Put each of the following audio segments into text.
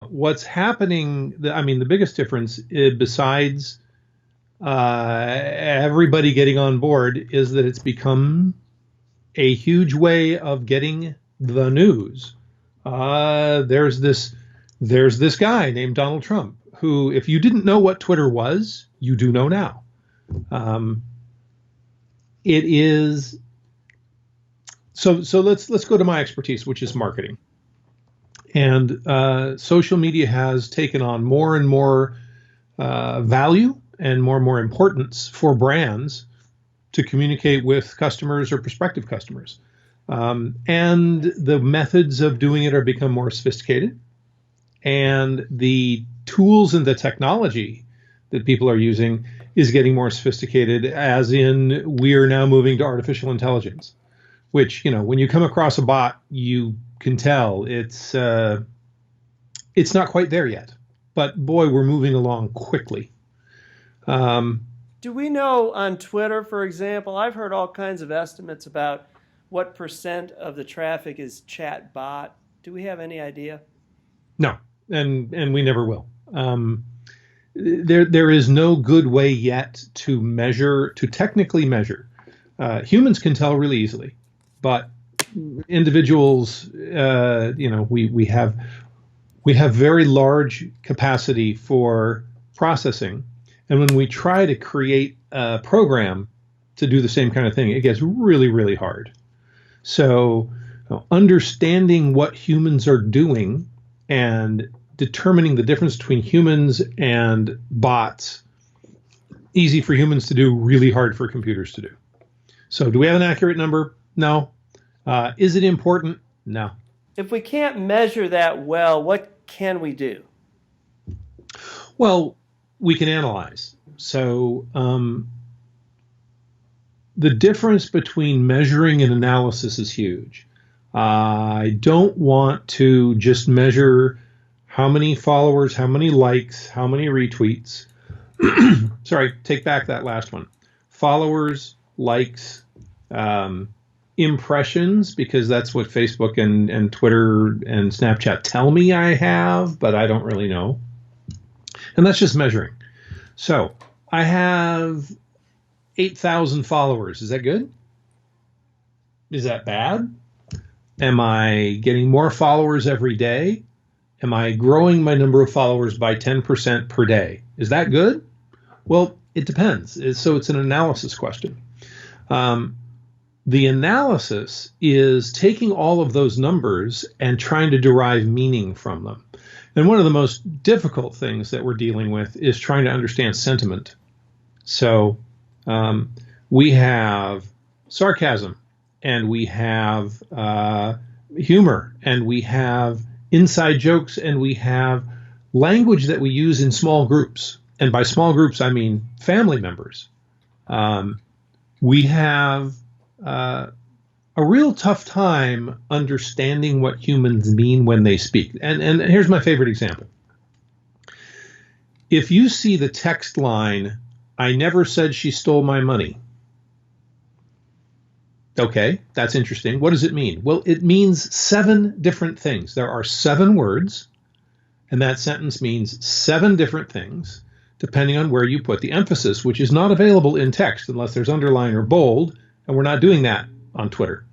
What's happening, the biggest difference, besides everybody getting on board, is that it's become a huge way of getting the news. There's this guy named Donald Trump who, if you didn't know what Twitter was, you do know now. It is so. Let's go to my expertise, which is marketing. And social media has taken on more and more value and more importance for brands to communicate with customers or prospective customers. And the methods of doing it are become more sophisticated. And the tools and the technology that people are using is getting more sophisticated, as in we are now moving to artificial intelligence, which, when you come across a bot, you can tell it's not quite there yet. But boy, we're moving along quickly. Do we know on Twitter, for example, I've heard all kinds of estimates about what percent of the traffic is chat bot. Do we have any idea? No, and we never will. There is no good way yet to technically measure. Humans can tell really easily, but individuals, we have very large capacity for processing. And when we try to create a program to do the same kind of thing, it gets really, really hard. So understanding what humans are doing and determining the difference between humans and bots, easy for humans to do, really hard for computers to do. So do we have an accurate number? No. Is it important? No. If we can't measure that well, what can we do? Well, we can analyze. So the difference between measuring and analysis is huge. I don't want to just measure how many followers, how many likes, how many retweets. Sorry, take back that last one. Followers, likes, impressions, because that's what Facebook and Twitter and Snapchat tell me I have, but I don't really know. And that's just measuring. So I have 8,000 followers. Is that good? Is that bad? Am I getting more followers every day? Am I growing my number of followers by 10% per day? Is that good? Well, it depends. So it's an analysis question. The analysis is taking all of those numbers and trying to derive meaning from them. And one of the most difficult things that we're dealing with is trying to understand sentiment. So we have sarcasm, and we have humor, and we have inside jokes, and we have language that we use in small groups. And by small groups, I mean family members. We have a real tough time understanding what humans mean when they speak. And here's my favorite example. If you see the text line, "I never said she stole my money." Okay, that's interesting. What does it mean? Well, it means 7 different things. There are 7 words, and that sentence means 7 different things, depending on where you put the emphasis, which is not available in text unless there's underline or bold, and we're not doing that on Twitter.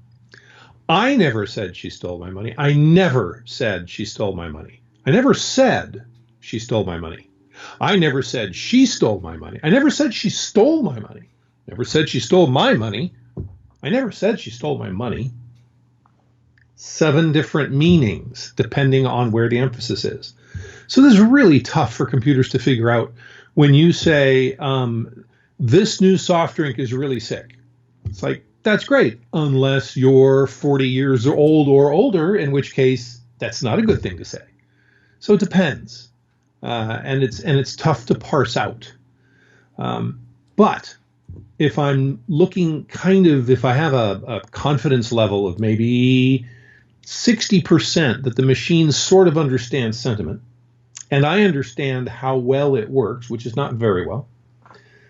I never said she stole my money. I never said she stole my money. I never said she stole my money. I never said she stole my money. I never said she stole my money. Never said she stole my money. I never said she stole my money. 7 different meanings depending on where the emphasis is. So this is really tough for computers to figure out when you say, this new soft drink is really sick. It's like, that's great, unless you're 40 years old or older, in which case that's not a good thing to say. So it depends. And it's tough to parse out. But if I'm looking if I have a confidence level of maybe 60% that the machine sort of understands sentiment, and I understand how well it works, which is not very well,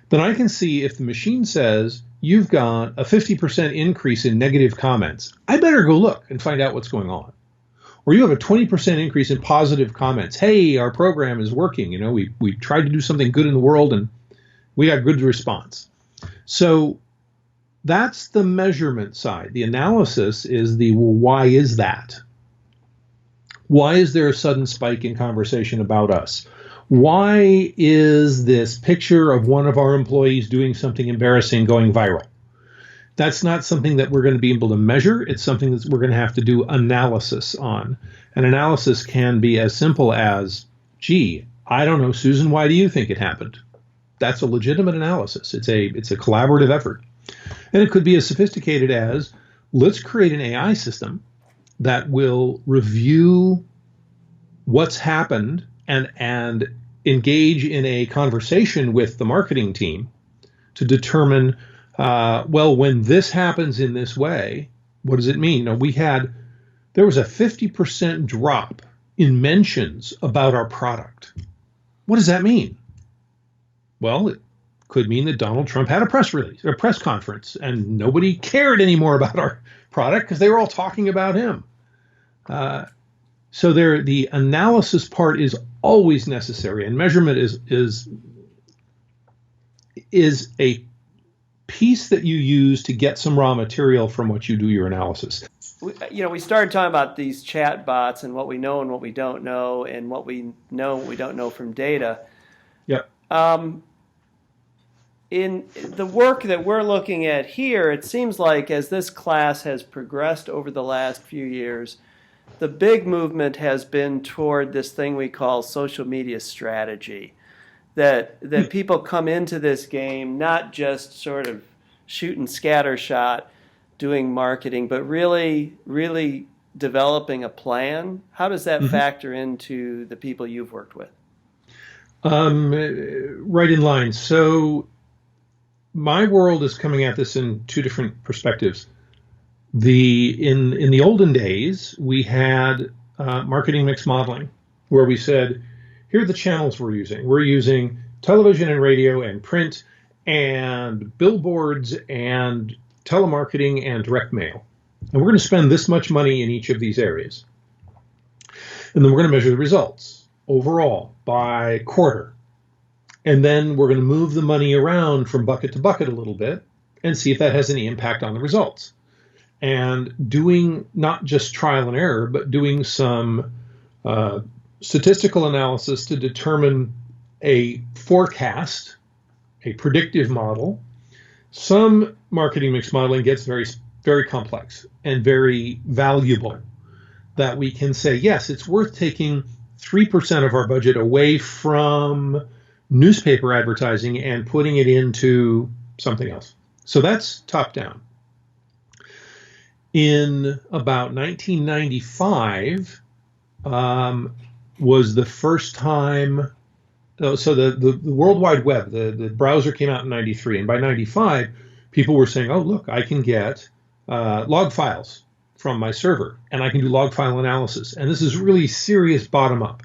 then I can see if the machine says, you've got a 50% increase in negative comments, I better go look and find out what's going on. or you have a 20% increase in positive comments. Hey, our program is working. You know, we tried to do something good in the world and we got good response. So that's the measurement side. The analysis is well, why is that? Why is there a sudden spike in conversation about us? Why is this picture of one of our employees doing something embarrassing going viral? That's not something that we're going to be able to measure. It's something that we're going to have to do analysis on. And analysis can be as simple as, gee, I don't know, Susan, why do you think it happened? That's a legitimate analysis. It's a collaborative effort. And it could be as sophisticated as, let's create an AI system that will review what's happened and engage in a conversation with the marketing team to determine, well, when this happens in this way, what does it mean? Now, there was a 50% drop in mentions about our product. What does that mean? Well, it could mean that Donald Trump had a press conference, and nobody cared anymore about our product because they were all talking about him. So the analysis part is always necessary, and measurement is a piece that you use to get some raw material from what you do your analysis. We started talking about these chat bots and what we know and what we don't know, and what we know and what we don't know from data. Yep. In the work that we're looking at here, it seems like as this class has progressed over the last few years, the big movement has been toward this thing we call social media strategy. That people come into this game not just sort of shooting scattershot, doing marketing, but really, really developing a plan. How does that factor into the people you've worked with? Right in line. So my world is coming at this in two different perspectives. In the olden days, we had marketing mix modeling, where we said, here are the channels we're using. We're using television and radio and print and billboards and telemarketing and direct mail. And we're going to spend this much money in each of these areas. And then we're going to measure the results overall by quarter. And then we're going to move the money around from bucket to bucket a little bit and see if that has any impact on the results. And doing not just trial and error, but doing some statistical analysis to determine a forecast, a predictive model. Some marketing mix modeling gets very, very complex and very valuable, that we can say, yes, it's worth taking 3% of our budget away from newspaper advertising and putting it into something else. So that's top down. In about 1995 was the first time. So the World Wide Web, the browser came out in 93, and by 95, people were saying, oh, look, I can get log files from my server, and I can do log file analysis. And this is really serious bottom up.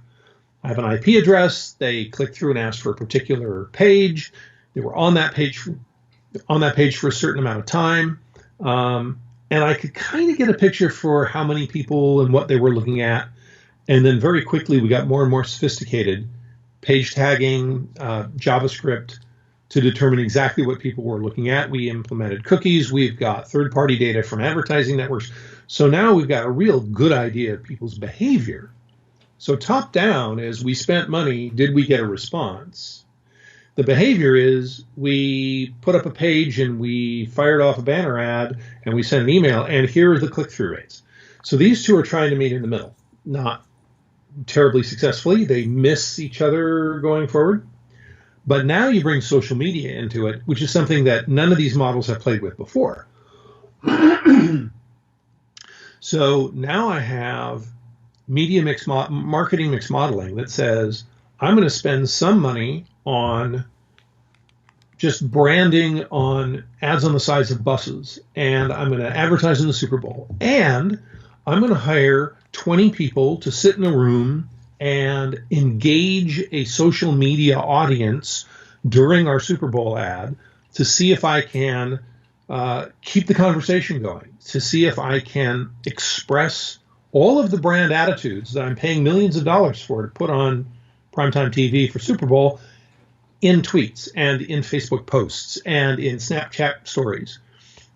I have an IP address. They clicked through and asked for a particular page. They were on that page for a certain amount of time. And I could kind of get a picture for how many people and what they were looking at. And then very quickly, we got more and more sophisticated, page tagging, JavaScript, to determine exactly what people were looking at. We implemented cookies. We've got third-party data from advertising networks. So now we've got a real good idea of people's behavior. So top down is we spent money. Did we get a response? The behavior is we put up a page and we fired off a banner ad and we sent an email, and here are the click-through rates. So these two are trying to meet in the middle, not terribly successfully. They miss each other going forward. But now you bring social media into it, which is something that none of these models have played with before. So now I have marketing mix modeling that says, I'm going to spend some money on just branding on ads on the sides of buses, and I'm going to advertise in the Super Bowl, and I'm going to hire 20 people to sit in a room and engage a social media audience during our Super Bowl ad to see if I can keep the conversation going, to see if I can express all of the brand attitudes that I'm paying millions of dollars for to put on primetime TV for Super Bowl in tweets and in Facebook posts and in Snapchat stories.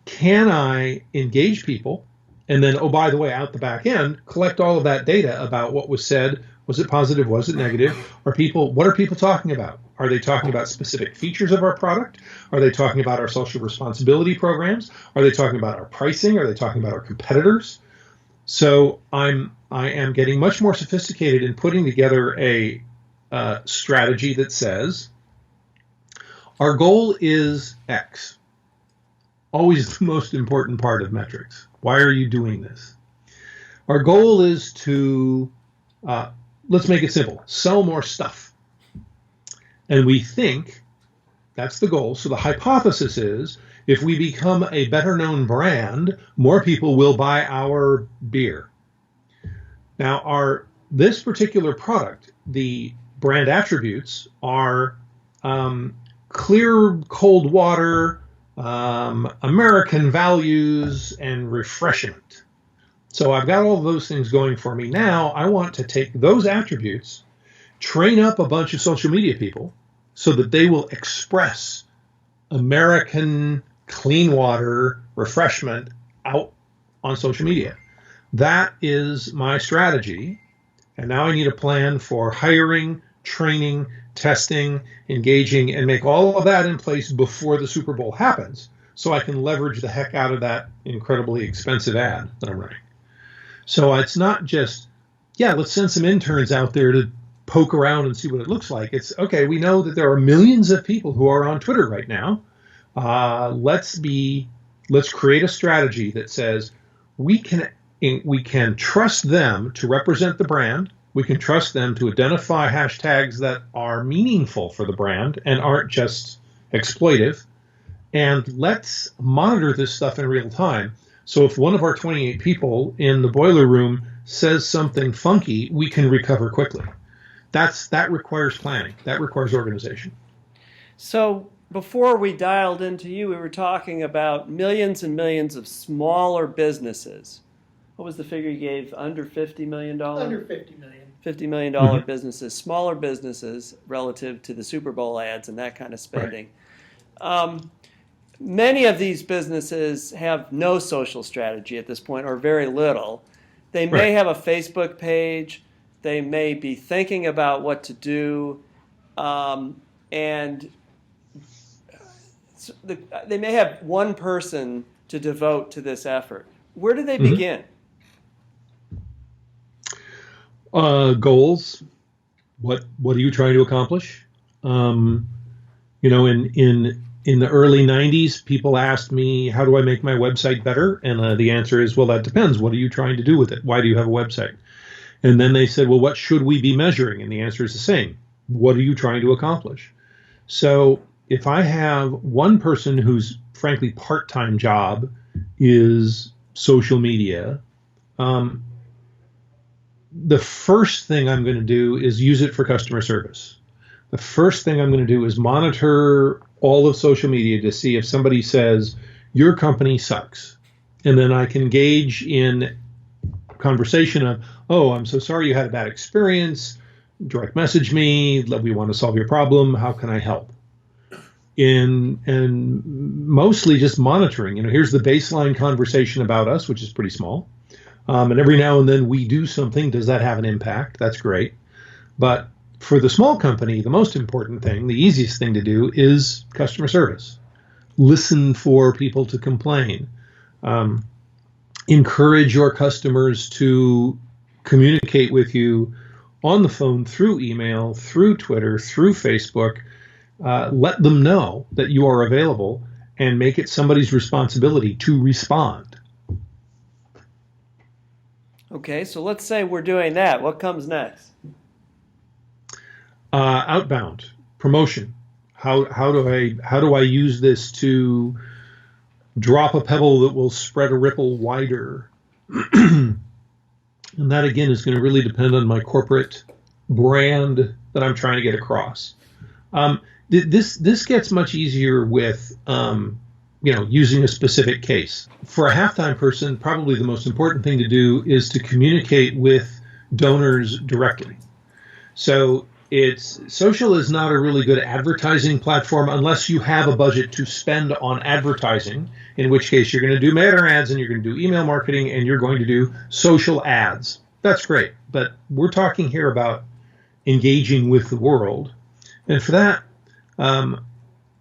Can I engage people and then, oh, by the way, out the back end, collect all of that data about what was said? Was it positive? Was it negative? What are people talking about? Are they talking about specific features of our product? Are they talking about our social responsibility programs? Are they talking about our pricing? Are they talking about our competitors? So I am getting much more sophisticated in putting together a strategy that says our goal is X. Always the most important part of metrics. Why are you doing this? Our goal is to, let's make it simple, sell more stuff. And we think that's the goal. So the hypothesis is if we become a better known brand, more people will buy our beer. Now, this particular product, the brand attributes are clear cold water, American values, and refreshment. So I've got all of those things going for me. Now I want to take those attributes, train up a bunch of social media people so that they will express American clean water refreshment out on social media. That is my strategy. And now I need a plan for hiring, training, testing, engaging, and make all of that in place before the Super Bowl happens so I can leverage the heck out of that incredibly expensive ad that I'm running. So it's not just, let's send some interns out there to poke around and see what it looks like. It's, okay, we know that there are millions of people who are on Twitter right now. Let's create a strategy that says we can trust them to represent the brand. We can trust them to identify hashtags that are meaningful for the brand and aren't just exploitive. And let's monitor this stuff in real time. So if one of our 28 people in the boiler room says something funky, we can recover quickly. That requires planning. That requires organization. So before we dialed into you, we were talking about millions and millions of smaller businesses. What was the figure you gave? Under $50 million? Under $50 million. $50 million businesses, smaller businesses relative to the Super Bowl ads and that kind of spending. Right. Many of these businesses have no social strategy at this point, or very little. They may have a Facebook page. They may be thinking about what to do, and they may have one person to devote to this effort. Where do they begin? Goals. What are you trying to accomplish? In the early 90s, people asked me, how do I make my website better? And the answer is, well, that depends. What are you trying to do with it? Why do you have a website? And then they said, well, what should we be measuring? And the answer is the same. What are you trying to accomplish? So if I have one person whose, frankly, part-time job is social media, the first thing I'm going to do is use it for customer service. The first thing I'm going to do is monitor all of social media to see if somebody says, your company sucks. And then I can engage in conversation of, oh, I'm so sorry you had a bad experience. Direct message me. We want to solve your problem. How can I help? And mostly just monitoring. Here's the baseline conversation about us, which is pretty small. And every now and then we do something. Does that have an impact? That's great. But for the small company, the most important thing, the easiest thing to do is customer service. Listen for people to complain. Encourage your customers to communicate with you on the phone, through email, through Twitter, through Facebook. Let them know that you are available and make it somebody's responsibility to respond. Okay, so let's say we're doing that. What comes next? Outbound promotion. How do I use this to drop a pebble that will spread a ripple wider? And that again is going to really depend on my corporate brand that I'm trying to get across. This gets much easier with using a specific case. For a halftime person, probably the most important thing to do is to communicate with donors directly. So social is not a really good advertising platform unless you have a budget to spend on advertising, in which case you're going to do banner ads and you're going to do email marketing and you're going to do social ads. That's great. But we're talking here about engaging with the world. And for that,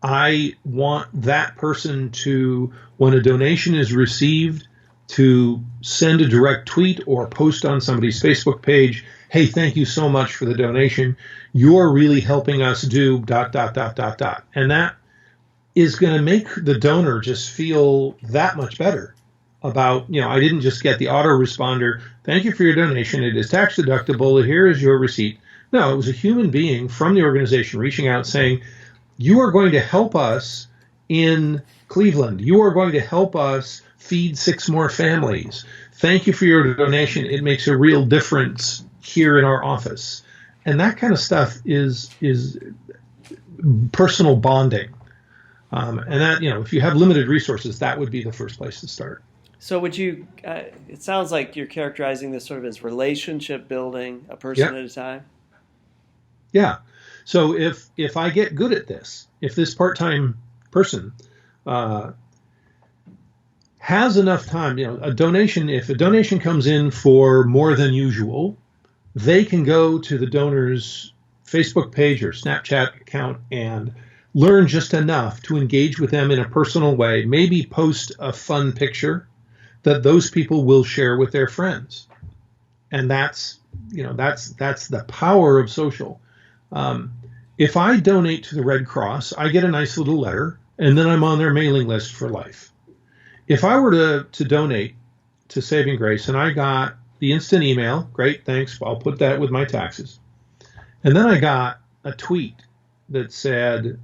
I want that person to, when a donation is received, to send a direct tweet or post on somebody's Facebook page, hey, thank you so much for the donation. You're really helping us do ... And that is going to make the donor just feel that much better about, I didn't just get the autoresponder, thank you for your donation, it is tax deductible, here is your receipt. No, it was a human being from the organization reaching out saying, you are going to help us in Cleveland. You are going to help us feed 6 more families. Thank you for your donation. It makes a real difference here in our office. And that kind of stuff is personal bonding. And that, if you have limited resources, that would be the first place to start. So would you, it sounds like you're characterizing this sort of as relationship building, a person at a time? Yeah. So if I get good at this, if this part-time person has enough time, if a donation comes in for more than usual, they can go to the donor's Facebook page or Snapchat account and learn just enough to engage with them in a personal way, maybe post a fun picture that those people will share with their friends. And that's the power of social. If I donate to the Red Cross, I get a nice little letter, and then I'm on their mailing list for life. If I were to donate to Saving Grace and I got the instant email, great, thanks, I'll put that with my taxes. And then I got a tweet that said,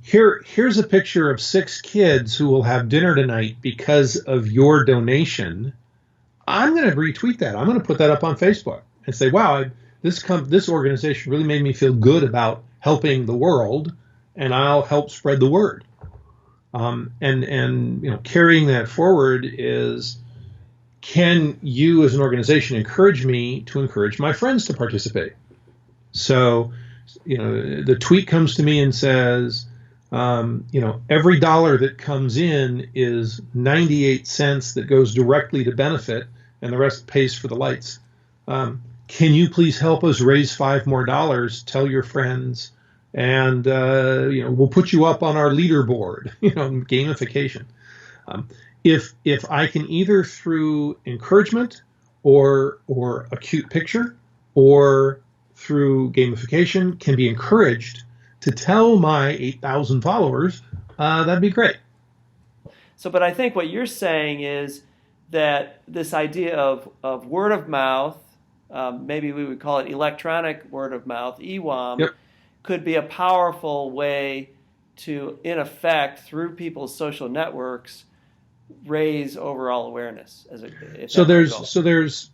here's a picture of 6 kids who will have dinner tonight because of your donation. I'm going to retweet that. I'm going to put that up on Facebook and say, wow, this organization really made me feel good about helping the world, and I'll help spread the word. And carrying that forward is, can you as an organization encourage me to encourage my friends to participate? So, the tweet comes to me and says, every dollar that comes in is 98 cents that goes directly to benefit, and the rest pays for the lights. Can you please help us raise $5 more? Tell your friends, and we'll put you up on our leaderboard. Gamification. If I can, either through encouragement or a cute picture or through gamification, can be encouraged to tell my 8,000 followers, that'd be great. So, but I think what you're saying is that this idea of word of mouth, maybe we would call it electronic word of mouth, EWAM, could be a powerful way to, in effect, through people's social networks, raise overall awareness. So there's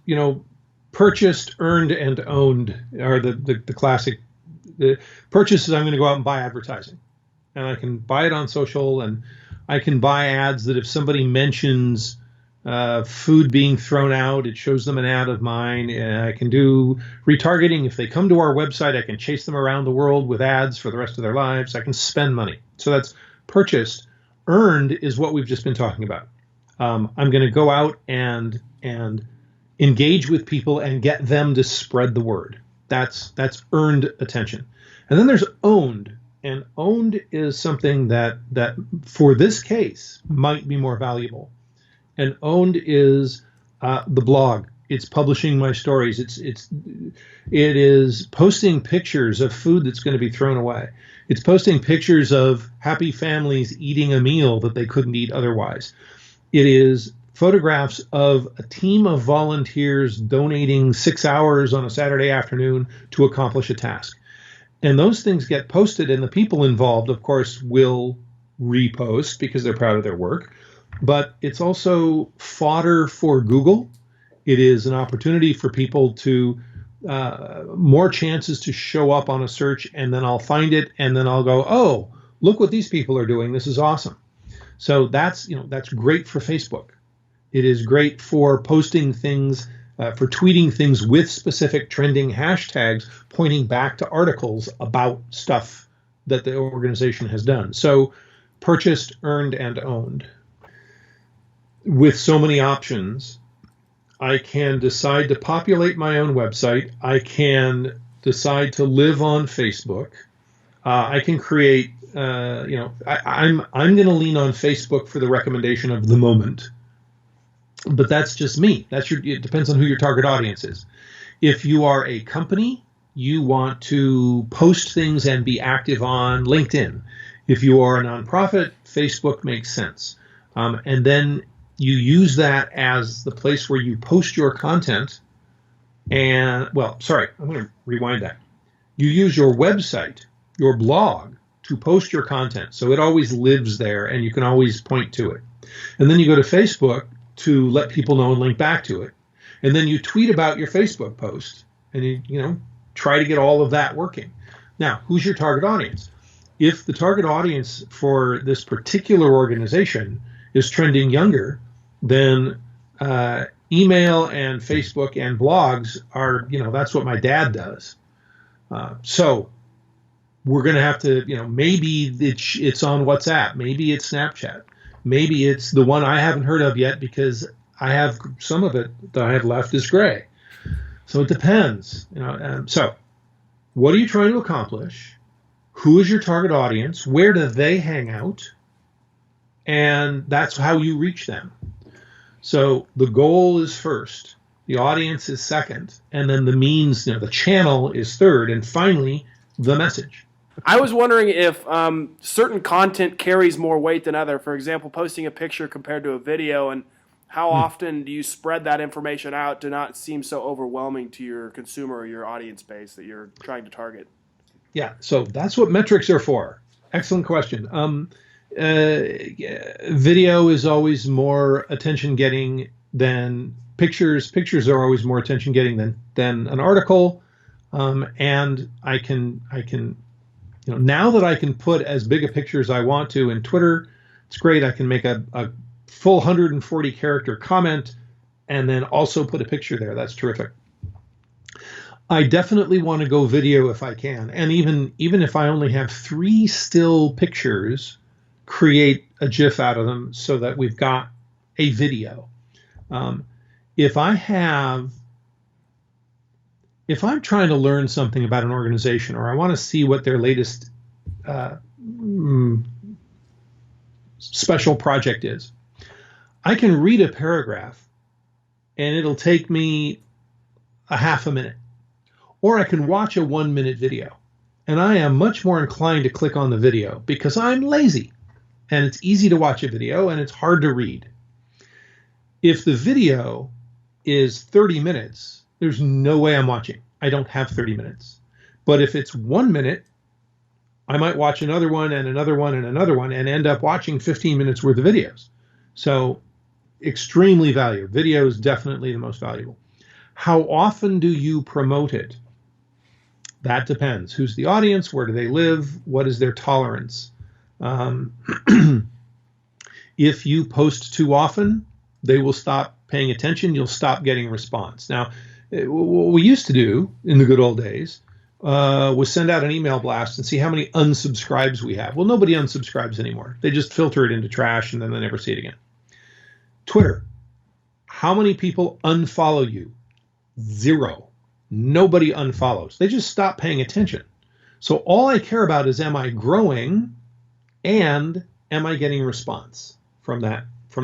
purchased, earned, and owned are the classic. The purchase is, I'm going to go out and buy advertising, and I can buy it on social, and I can buy ads that if somebody mentions food being thrown out, it shows them an ad of mine. I can do retargeting. If they come to our website, I can chase them around the world with ads for the rest of their lives. I can spend money. So that's purchased. Earned is what we've just been talking about. I'm going to go out and engage with people and get them to spread the word. That's earned attention. And then there's owned. And owned is something that for this case might be more valuable. And owned is the blog. It's publishing my stories. It is posting pictures of food that's going to be thrown away. It's posting pictures of happy families eating a meal that they couldn't eat otherwise. It is photographs of a team of volunteers donating 6 hours on a Saturday afternoon to accomplish a task. And those things get posted, and the people involved, of course, will repost because they're proud of their work. But it's also fodder for Google. It is an opportunity for people to more chances to show up on a search, and then I'll find it, and then I'll go, oh, look what these people are doing. This is awesome. So that's great for Facebook. It is great for posting things, for tweeting things with specific trending hashtags, pointing back to articles about stuff that the organization has done. So purchased, earned, and owned. With so many options, I can decide to populate my own website. I can decide to live on Facebook. I can create, I'm going to lean on Facebook for the recommendation of the moment. But that's just me. It depends on who your target audience is. If you are a company, you want to post things and be active on LinkedIn. If you are a nonprofit, Facebook makes sense. And then you use that as the place where you post your content. And, I'm going to rewind that. You use your website, your blog, to post your content. So it always lives there and you can always point to it. And then you go to Facebook to let people know and link back to it. And then you tweet about your Facebook post and you try to get all of that working. Now, who's your target audience? If the target audience for this particular organization is trending younger, then email and Facebook and blogs are, that's what my dad does. So we're going to have to, maybe it's on WhatsApp, maybe it's Snapchat. Maybe it's the one I haven't heard of yet because I have some of it that I have left is gray. So it depends. So what are you trying to accomplish? Who is your target audience? Where do they hang out? And that's how you reach them. So the goal is first, the audience is second, and then the means, the channel is third, and finally the message. I was wondering if certain content carries more weight than other. For example, posting a picture compared to a video, and how often do you spread that information out to not seem so overwhelming to your consumer or your audience base that you're trying to target? Yeah, so that's what metrics are for. Excellent question. Video is always more attention-getting than pictures. Pictures are always more attention-getting than an article, and I can. Now that I can put as big a picture as I want to in Twitter, it's great. I can make a full 140 character comment and then also put a picture there. That's terrific. I definitely want to go video if I can. And even if I only have 3 still pictures, create a GIF out of them so that we've got a video. If I'm trying to learn something about an organization or I want to see what their latest special project is, I can read a paragraph and it'll take me a half a minute. Or I can watch a 1-minute video. And I am much more inclined to click on the video because I'm lazy. And it's easy to watch a video and it's hard to read. If the video is 30 minutes, there's no way I'm watching. I don't have 30 minutes. But if it's 1 minute, I might watch another one and another one and another one and end up watching 15 minutes worth of videos. So extremely valuable. Video is definitely the most valuable. How often do you promote it? That depends. Who's the audience? Where do they live? What is their tolerance? If you post too often, they will stop paying attention. You'll stop getting a response. Now, what we used to do in the good old days was send out an email blast and see how many unsubscribes we have. Well, nobody unsubscribes anymore. They just filter it into trash and then they never see it again. Twitter. How many people unfollow you? 0. Nobody unfollows. They just stop paying attention. So all I care about is, am I growing and am I getting response from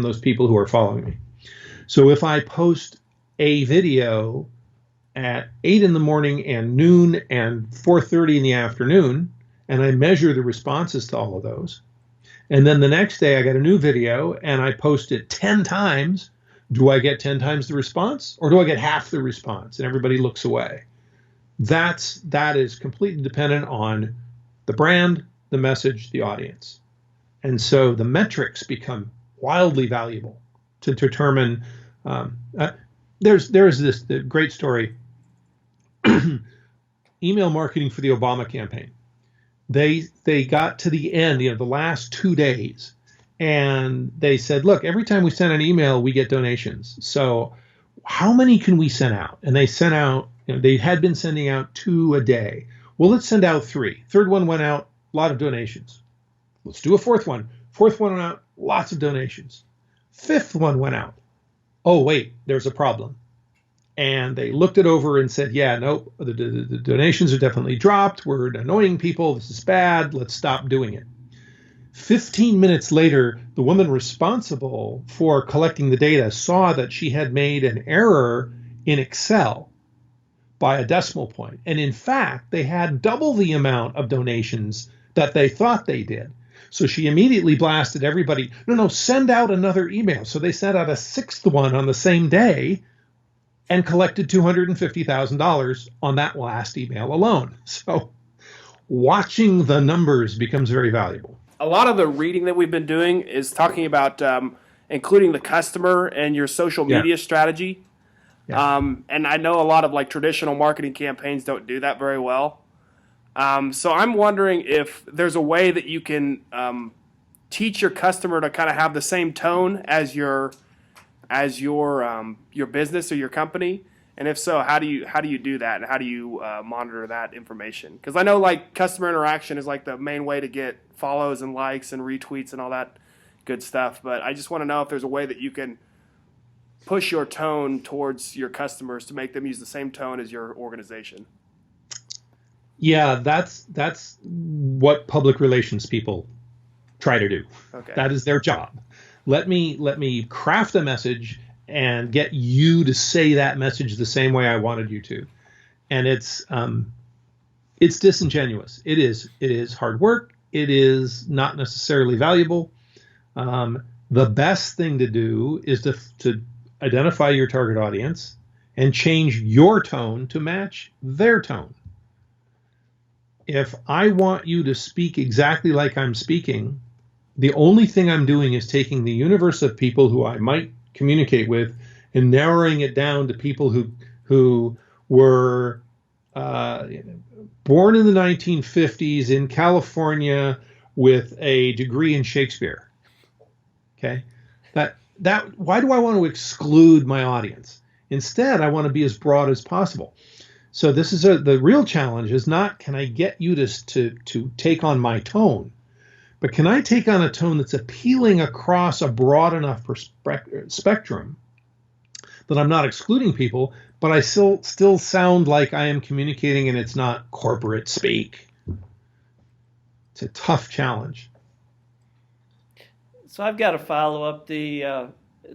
those people who are following me? So if I post a video at 8 in the morning and noon and 4:30 in the afternoon, and I measure the responses to all of those, and then the next day I got a new video and I post it 10 times, do I get 10 times the response or do I get half the response and everybody looks away? That is completely dependent on the brand, the message, the audience. And so the metrics become wildly valuable to determine. There's this great story, email marketing for the Obama campaign. they got to the end, the last 2 days, and they said, look, every time we send an email, we get donations. So how many can we send out? And they sent out, they had been sending out 2 a day. Well, let's send out 3. Third one went out, a lot of donations. Let's do a fourth one. Fourth one went out, lots of donations. Fifth one went out. Oh, wait, there's a problem. And they looked it over and said, yeah, no, the donations are definitely dropped. We're annoying people. This is bad. Let's stop doing it. 15 minutes later, the woman responsible for collecting the data saw that she had made an error in Excel by a decimal point. And in fact, they had double the amount of donations that they thought they did. So she immediately blasted everybody, no, send out another email. So they sent out a 6th one on the same day and collected $250,000 on that last email alone. So watching the numbers becomes very valuable. A lot of the reading that we've been doing is talking about including the customer and your social media strategy. Yeah. And I know a lot of like traditional marketing campaigns don't do that very well. So I'm wondering if there's a way that you can teach your customer to kind of have the same tone as your business or your company, and if so, how do you do that, and how do you monitor that information? Because I know like customer interaction is like the main way to get follows and likes and retweets and all that good stuff. But I just want to know if there's a way that you can push your tone towards your customers to make them use the same tone as your organization. Yeah, that's what public relations people try to do. Okay. That is their job. Let me craft a message and get you to say that message the same way I wanted you to. And it's disingenuous. It is hard work. It is not necessarily valuable. The best thing to do is to identify your target audience and change your tone to match their tone. If I want you to speak exactly like I'm speaking, the only thing I'm doing is taking the universe of people who I might communicate with and narrowing it down to people who were born in the 1950s in California with a degree in Shakespeare. Okay, that why do I want to exclude my audience? Instead, I want to be as broad as possible. So this is the real challenge is not can I get you to take on my tone, but can I take on a tone that's appealing across a broad enough spectrum that I'm not excluding people, but I still sound like I am communicating and it's not corporate speak. It's a tough challenge. So I've got to follow up the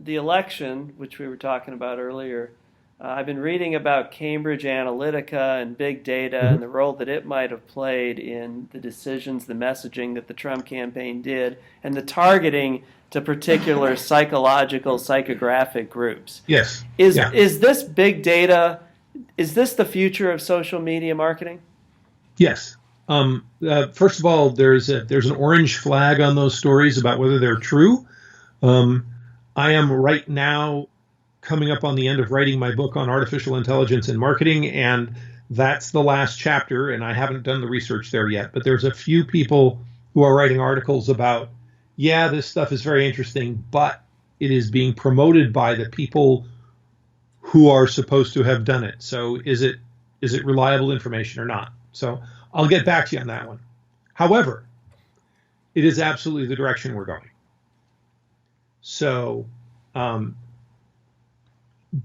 election, which we were talking about earlier. I've been reading about Cambridge Analytica and big data and the role that it might have played in the decisions, the messaging that the Trump campaign did, and the targeting to particular psychographic groups. Yes. Is this big data, is this the future of social media marketing? Yes. First of all, there's an orange flag on those stories about whether they're true. I am right now coming up on the end of writing my book on artificial intelligence in marketing, and that's the last chapter, and I haven't done the research there yet, but there's a few people who are writing articles about, yeah, this stuff is very interesting, but it is being promoted by the people who are supposed to have done it. So is it reliable information or not? So I'll get back to you on that one. However, it is absolutely the direction we're going. So,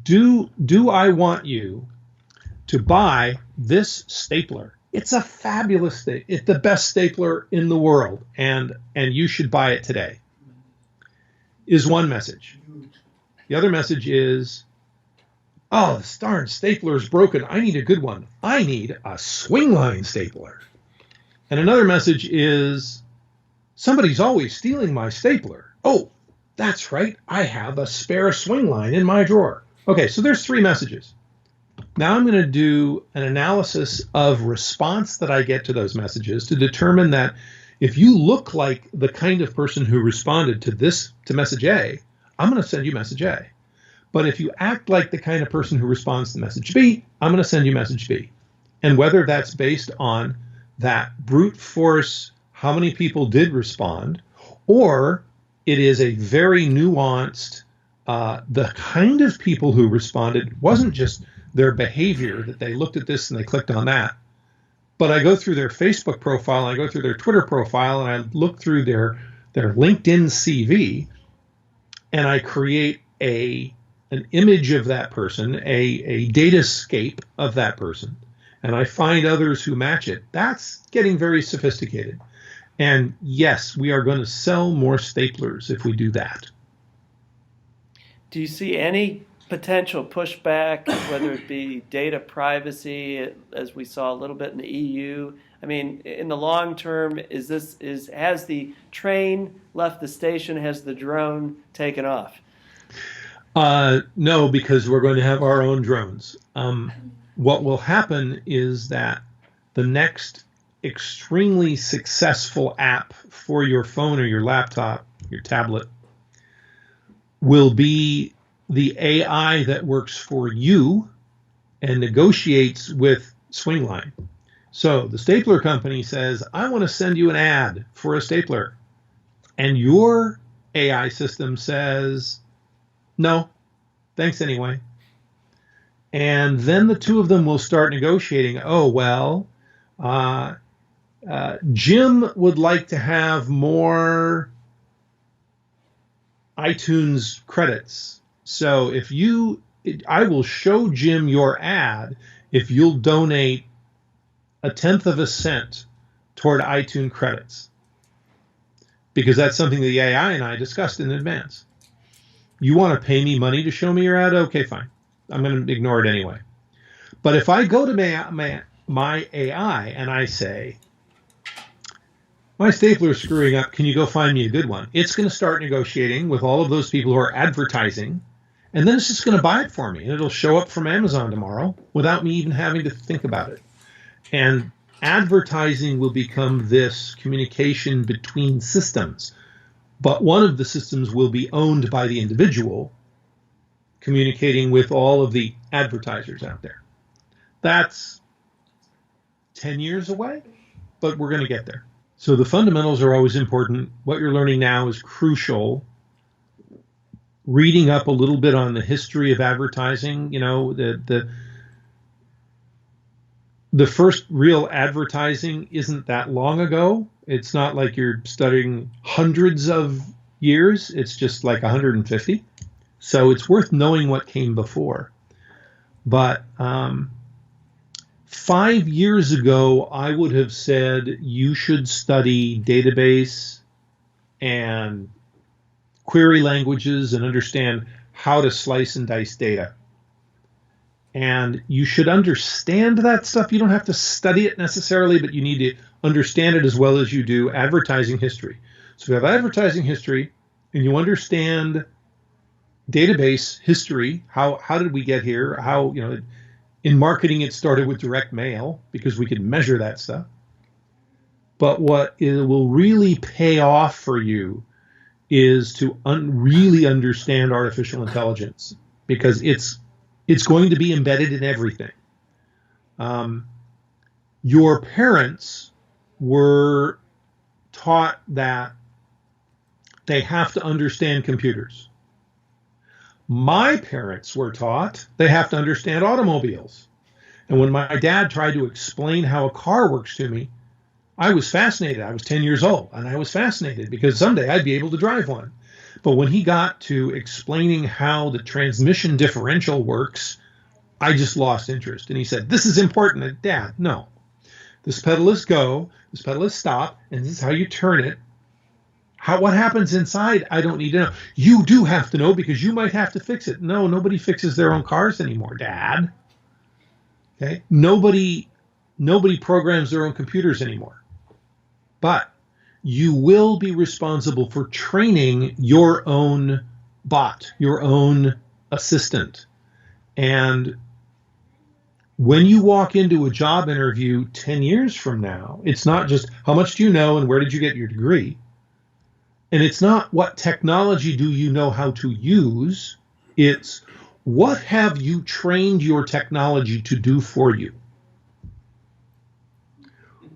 do I want you to buy this stapler? It's a fabulous thing. It's the best stapler in the world, and you should buy it today. Is one message. The other message is, oh, this darn stapler is broken. I need a good one. I need a swing line stapler. And another message is, somebody's always stealing my stapler. Oh, that's right. I have a spare swing line in my drawer. Okay, so there's 3 messages. Now I'm going to do an analysis of response that I get to those messages to determine that if you look like the kind of person who responded to message A, I'm going to send you message A. But if you act like the kind of person who responds to message B, I'm going to send you message B. And whether that's based on that brute force how many people did respond, or it is a very nuanced, the kind of people who responded wasn't just their behavior that they looked at this and they clicked on that, but I go through their Facebook profile, I go through their Twitter profile, and I look through their LinkedIn CV, and I create an image of that person, a datascape of that person, and I find others who match it. That's getting very sophisticated. And yes, we are going to sell more staplers if we do that. Do you see any potential pushback, whether it be data privacy, as we saw a little bit in the EU? I mean, in the long term, has the train left the station? Has the drone taken off? No, because we're going to have our own drones. What will happen is that the next extremely successful app for your phone or your laptop, your tablet, will be the AI that works for you and negotiates with Swingline. So the stapler company says, I want to send you an ad for a stapler. And your AI system says, no, thanks anyway. And then the two of them will start negotiating. Oh, well, Jim would like to have more iTunes credits. So I will show Jim your ad if you'll donate 1/10 cent toward iTunes credits. Because that's something the AI and I discussed in advance. You want to pay me money to show me your ad? Okay, fine. I'm going to ignore it anyway. But if I go to my AI and I say, my stapler is screwing up, can you go find me a good one? It's going to start negotiating with all of those people who are advertising, and then it's just going to buy it for me, and it'll show up from Amazon tomorrow without me even having to think about it. And advertising will become this communication between systems, but one of the systems will be owned by the individual, communicating with all of the advertisers out there. That's 10 years away, but we're going to get there. So the fundamentals are always important. What you're learning now is crucial. Reading up a little bit on the history of advertising, the first real advertising isn't that long ago. It's not like you're studying hundreds of years. It's just like 150. So it's worth knowing what came before. But 5 years ago, I would have said you should study database and query languages and understand how to slice and dice data. And you should understand that stuff. You don't have to study it necessarily, but you need to understand it as well as you do advertising history. So if you have advertising history and you understand database history, how did we get here? How, in marketing, it started with direct mail because we could measure that stuff. But what it will really pay off for you is to really understand artificial intelligence, because it's going to be embedded in everything. Your parents were taught that they have to understand computers. My parents were taught they have to understand automobiles. And when my dad tried to explain how a car works to me, I was fascinated. I was 10 years old, and I was fascinated because someday I'd be able to drive one. But when he got to explaining how the transmission differential works, I just lost interest. And he said, this is important. And Dad, no. This pedal is go, this pedal is stop, and this is how you turn it. What happens inside, I don't need to know. You do have to know because you might have to fix it. No, nobody fixes their own cars anymore, Dad. Okay? Nobody programs their own computers anymore. But you will be responsible for training your own bot, your own assistant. And when you walk into a job interview 10 years from now, it's not just how much do you know and where did you get your degree? And it's not what technology do you know how to use. It's what have you trained your technology to do for you?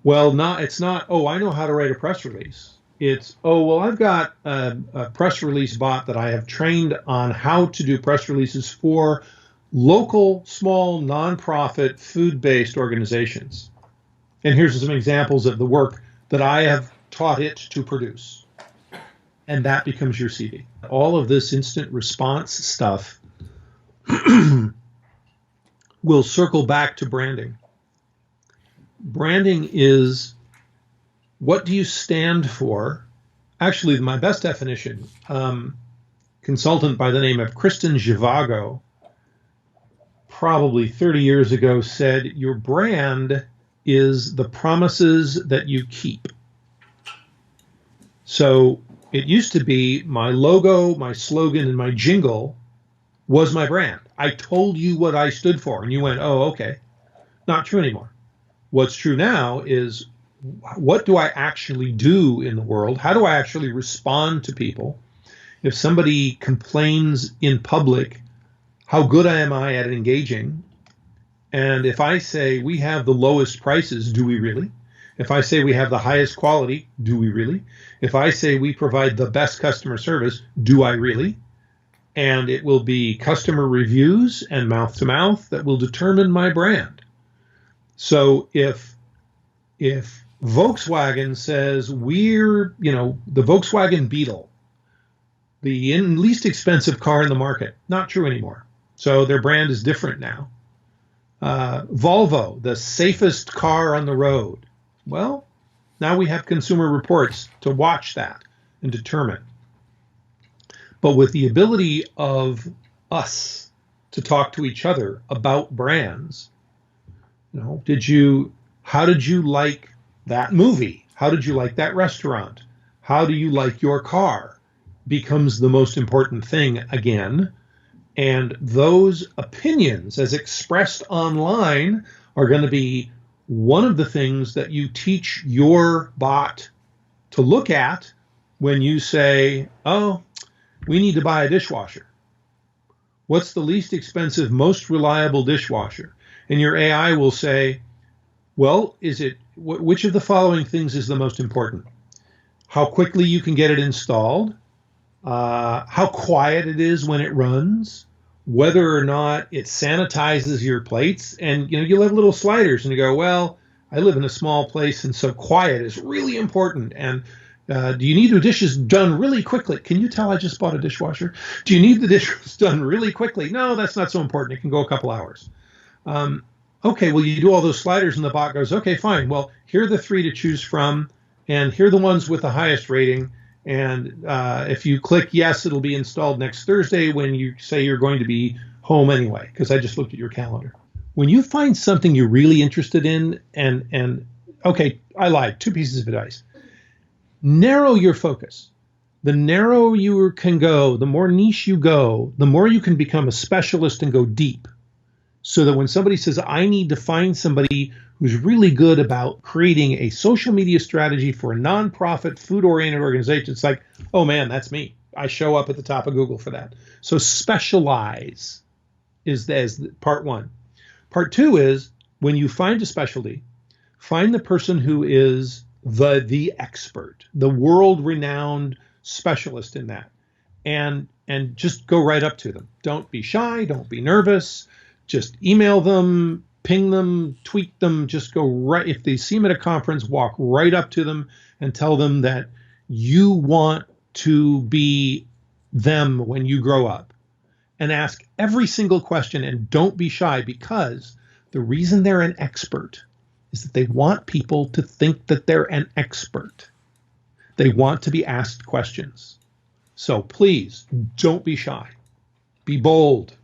Well, it's not, oh, I know how to write a press release. It's, oh, well, I've got a press release bot that I have trained on how to do press releases for local, small, nonprofit, food-based organizations. And here's some examples of the work that I have taught it to produce. And that becomes your CV. All of this instant response stuff will circle back to branding. Branding is, what do you stand for? Actually, my best definition, consultant by the name of Kristen Zhivago, probably 30 years ago said, your brand is the promises that you keep. So it used to be my logo, my slogan, and my jingle was my brand. I told you what I stood for, and you went, oh, okay. Not true anymore. What's true now is, what do I actually do in the world? How do I actually respond to people? If somebody complains in public, how good am I at engaging? And if I say we have the lowest prices, do we really? If I say we have the highest quality, do we really? If I say we provide the best customer service, do I really? And it will be customer reviews and mouth to mouth that will determine my brand. So if Volkswagen says we're, the Volkswagen Beetle, the least expensive car in the market, not true anymore. So their brand is different now. Volvo, the safest car on the road. Well, now we have Consumer Reports to watch that and determine. But with the ability of us to talk to each other about brands, how did you like that movie? How did you like that restaurant? How do you like your car? Becomes the most important thing again. And those opinions, as expressed online, are going to be one of the things that you teach your bot to look at when you say, oh, we need to buy a dishwasher. What's the least expensive, most reliable dishwasher? And your AI will say, well, which of the following things is the most important? How quickly you can get it installed, how quiet it is when it runs, whether or not it sanitizes your plates. And you'll have little sliders and you go, well, I live in a small place and so quiet is really important. And do you need the dishes done really quickly? Can you tell I just bought a dishwasher? Do you need the dishes done really quickly? No, that's not so important. It can go a couple hours. Okay, well, you do all those sliders and the bot goes, okay, fine. Well, here are the 3 to choose from, and here are the ones with the highest rating. And if you click yes, it'll be installed next Thursday when you say you're going to be home anyway, because I just looked at your calendar. When you find something you're really interested in, and okay, I lied, 2 pieces of advice. Narrow your focus. The narrower you can go, the more niche you go, the more you can become a specialist and go deep. So that when somebody says, I need to find somebody who's really good about creating a social media strategy for a nonprofit, food-oriented organization, it's like, oh man, that's me. I show up at the top of Google for that. So specialize is part 1. Part 2 is, when you find a specialty, find the person who is the expert, the world-renowned specialist in that, and just go right up to them. Don't be shy. Don't be nervous. Just email them, ping them, tweet them, just go right. If they see them at a conference, walk right up to them and tell them that you want to be them when you grow up, and ask every single question, and don't be shy, because the reason they're an expert is that they want people to think that they're an expert. They want to be asked questions. So please don't be shy. Be bold.